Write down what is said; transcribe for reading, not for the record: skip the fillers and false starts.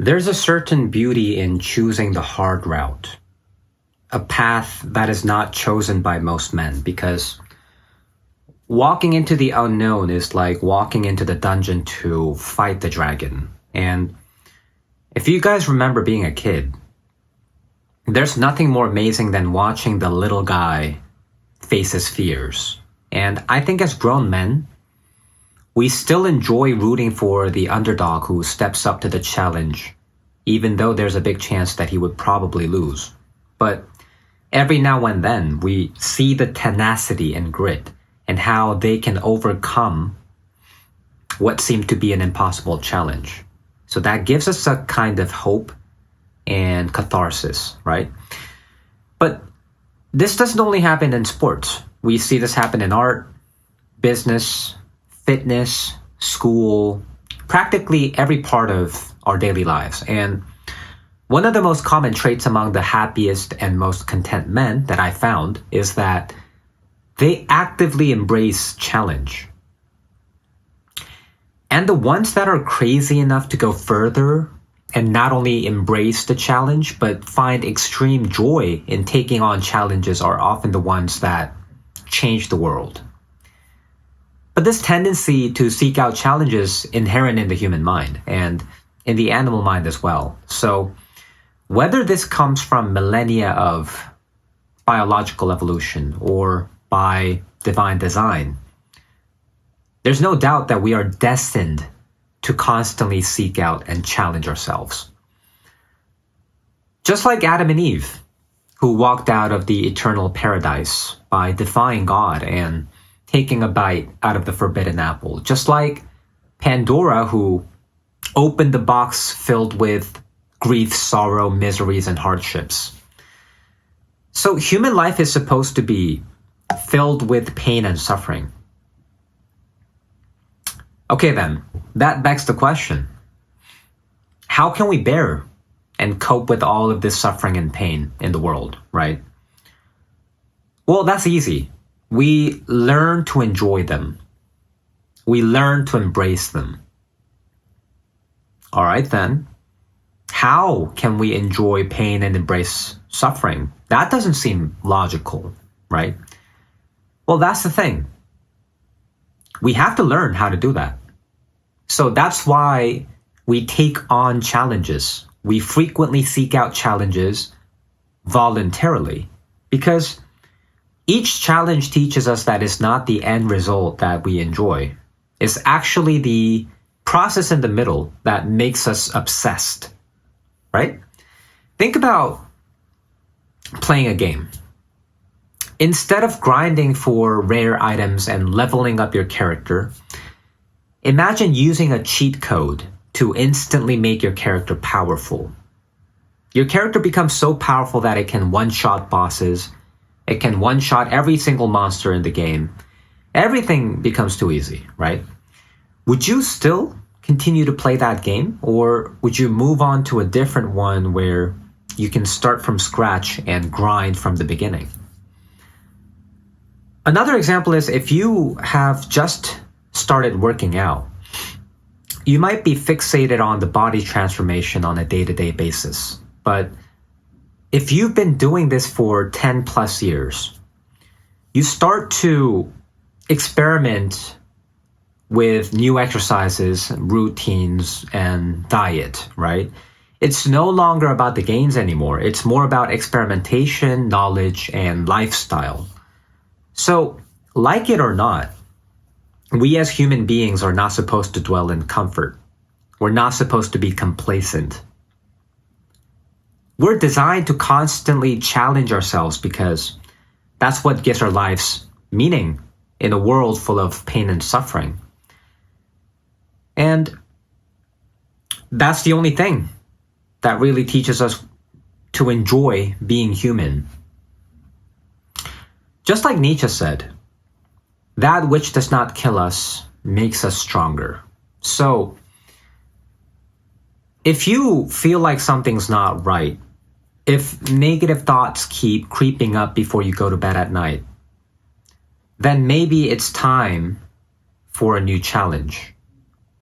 There's a certain beauty in choosing the hard route, a path that is not chosen by most men, because walking into the unknown is like walking into the dungeon to fight the dragon. And if you guys remember being a kid, there's nothing more amazing than watching the little guy face his fears. And I think as grown men, we still enjoy rooting for the underdog who steps up to the challenge, even though there's a big chance that he would probably lose. But every now and then, we see the tenacity and grit and how they can overcome what seemed to be an impossible challenge. So that gives us a kind of hope and catharsis, right? But this doesn't only happen in sports. We see this happen in art, business, fitness, school, practically every part of our daily lives. And one of the most common traits among the happiest and most content men that I found is that they actively embrace challenge. And the ones that are crazy enough to go further and not only embrace the challenge, but find extreme joy in taking on challenges are often the ones that change the world. But this tendency to seek out challenges is inherent in the human mind and in the animal mind as well. So whether this comes from millennia of biological evolution or by divine design, there's no doubt that we are destined to constantly seek out and challenge ourselves. Just like Adam and Eve, who walked out of the eternal paradise by defying God and taking a bite out of the forbidden apple. Just like Pandora, who opened the box filled with grief, sorrow, miseries, and hardships. So human life is supposed to be filled with pain and suffering. Okay then, that begs the question. How can we bear and cope with all of this suffering and pain in the world, right? Well, that's easy. We learn to enjoy them. We learn to embrace them. All right then, how can we enjoy pain and embrace suffering? That doesn't seem logical, right? Well, that's the thing. We have to learn how to do that. So that's why we take on challenges. We frequently seek out challenges voluntarily because each challenge teaches us that it's not the end result that we enjoy. It's actually the process in the middle that makes us obsessed, right? Think about playing a game. Instead of grinding for rare items and leveling up your character, imagine using a cheat code to instantly make your character powerful. Your character becomes so powerful that it can one-shot bosses. It can one-shot every single monster in the game. Everything becomes too easy, right? Would you still continue to play that game? Or would you move on to a different one where you can start from scratch and grind from the beginning? Another example is if you have just started working out, you might be fixated on the body transformation on a day-to-day basis. But if you've been doing this for 10 plus years, you start to experiment with new exercises, routines, and diet, right? It's no longer about the gains anymore. It's more about experimentation, knowledge, and lifestyle. So, like it or not, we as human beings are not supposed to dwell in comfort. We're not supposed to be complacent. We're designed to constantly challenge ourselves because that's what gives our lives meaning in a world full of pain and suffering. And that's the only thing that really teaches us to enjoy being human. Just like Nietzsche said, that which does not kill us makes us stronger. So, if you feel like something's not right, if negative thoughts keep creeping up before you go to bed at night, then maybe it's time for a new challenge.